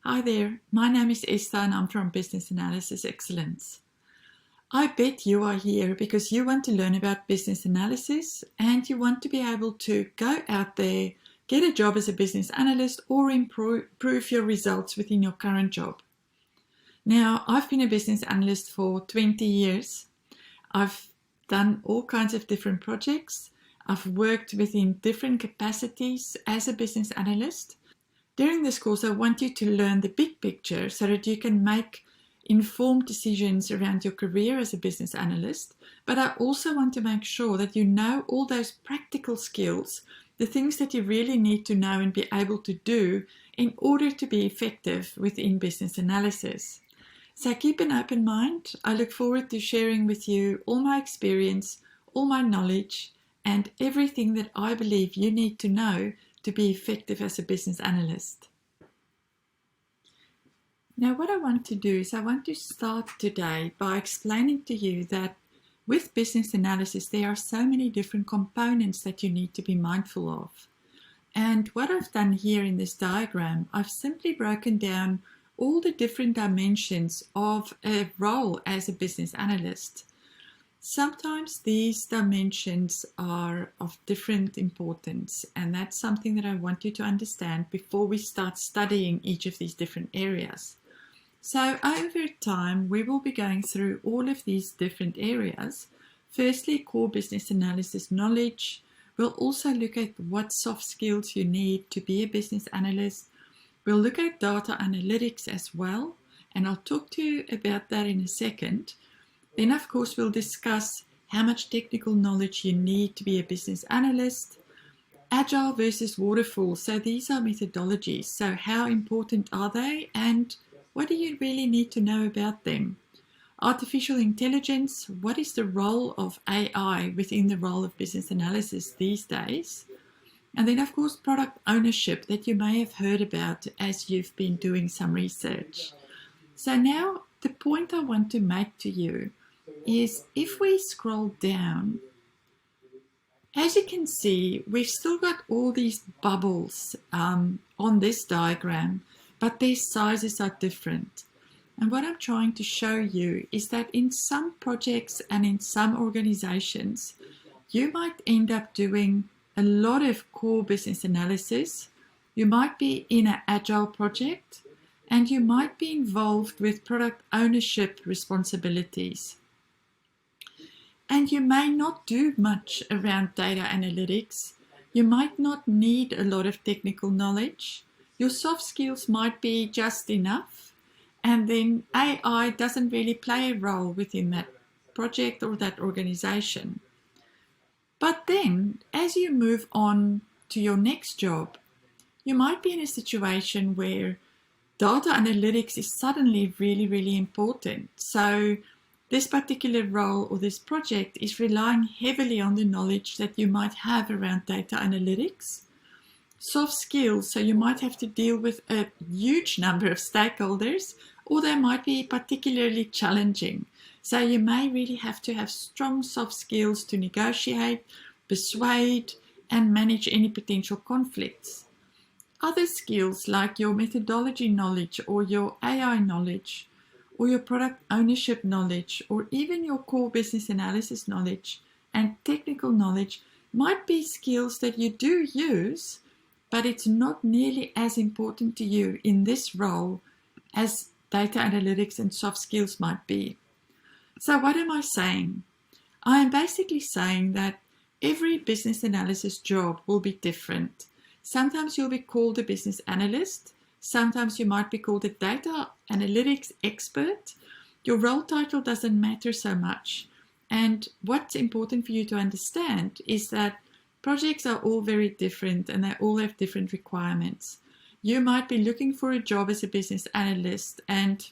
Hi there, my name is Esther and I'm from Business Analysis Excellence. I bet you are here because you want to learn about business analysis and you want to be able to go out there, get a job as a business analyst or improve your results within your current job. Now, I've been a business analyst for 20 years. I've done all kinds of different projects. I've worked within different capacities as a business analyst. During this course, I want you to learn the big picture so that you can make informed decisions around your career as a business analyst. But I also want to make sure that you know all those practical skills, the things that you really need to know and be able to do in order to be effective within business analysis. So keep an open mind. I look forward to sharing with you all my experience, all my knowledge, and everything that I believe you need to know to be effective as a business analyst. Now, what I want to do is I want to start today by explaining to you that with business analysis, there are so many different components that you need to be mindful of. And what I've done here in this diagram, I've simply broken down all the different dimensions of a role as a business analyst. Sometimes these dimensions are of different importance, and that's something that I want you to understand before we start studying each of these different areas. So over time, we will be going through all of these different areas. Firstly, core business analysis knowledge. We'll also look at what soft skills you need to be a business analyst. We'll look at data analytics as well, and I'll talk to you about that in a second. Then, of course, we'll discuss how much technical knowledge you need to be a business analyst. Agile versus waterfall. So these are methodologies. So how important are they and what do you really need to know about them? Artificial intelligence. What is the role of AI within the role of business analysis these days? And then, of course, product ownership that you may have heard about as you've been doing some research. So now the point I want to make to you is if we scroll down, as you can see, we've still got all these bubbles on this diagram, but their sizes are different. And what I'm trying to show you is that in some projects and in some organizations, you might end up doing a lot of core business analysis. You might be in an agile project, and you might be involved with product ownership responsibilities. And you may not do much around data analytics. You might not need a lot of technical knowledge. Your soft skills might be just enough. And then AI doesn't really play a role within that project or that organization. But then, as you move on to your next job, you might be in a situation where data analytics is suddenly really, really important. So this particular role or this project is relying heavily on the knowledge that you might have around data analytics. Soft skills, so you might have to deal with a huge number of stakeholders, or they might be particularly challenging. So you may really have to have strong soft skills to negotiate, persuade, and manage any potential conflicts. Other skills like your methodology knowledge or your AI knowledge or your product ownership knowledge or even your core business analysis knowledge and technical knowledge might be skills that you do use, but it's not nearly as important to you in this role as data analytics and soft skills might be. So what am I saying? I am basically saying that every business analysis job will be different. Sometimes you'll be called a business analyst. Sometimes you might be called a data analytics expert. Your role title doesn't matter so much. And what's important for you to understand is that projects are all very different and they all have different requirements. You might be looking for a job as a business analyst, and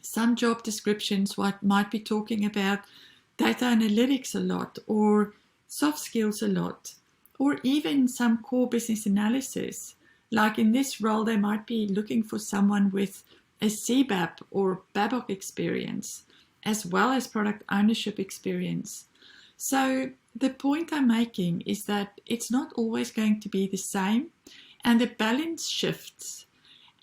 some job descriptions might be talking about data analytics a lot or soft skills a lot, or even some core business analysis. Like in this role, they might be looking for someone with a CBAP or BABOK experience, as well as product ownership experience. So the point I'm making is that it's not always going to be the same, and the balance shifts.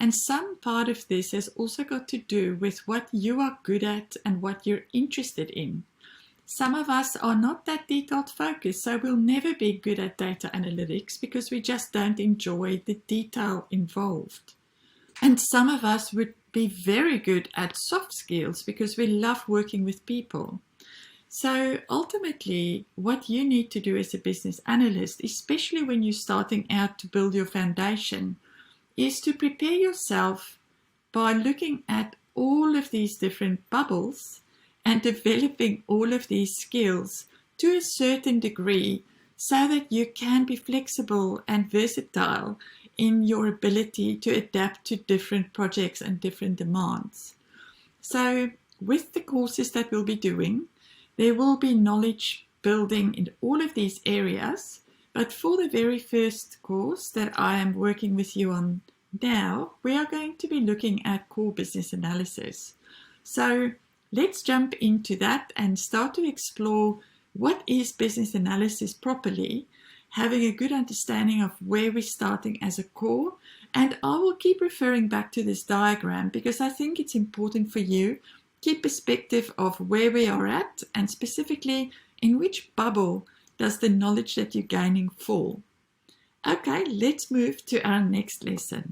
And some part of this has also got to do with what you are good at and what you're interested in. Some of us are not that detailed focused, so we'll never be good at data analytics because we just don't enjoy the detail involved. And some of us would be very good at soft skills because we love working with people. So ultimately, what you need to do as a business analyst, especially when you're starting out to build your foundation, is to prepare yourself by looking at all of these different bubbles and developing all of these skills to a certain degree so that you can be flexible and versatile in your ability to adapt to different projects and different demands. So with the courses that we'll be doing, there will be knowledge building in all of these areas, but for the very first course that I am working with you on now, we are going to be looking at core business analysis. So let's jump into that and start to explore what is business analysis properly, having a good understanding of where we're starting as a core. And I will keep referring back to this diagram because I think it's important for you to keep perspective of where we are at and specifically in which bubble does the knowledge that you're gaining fall. Okay, let's move to our next lesson.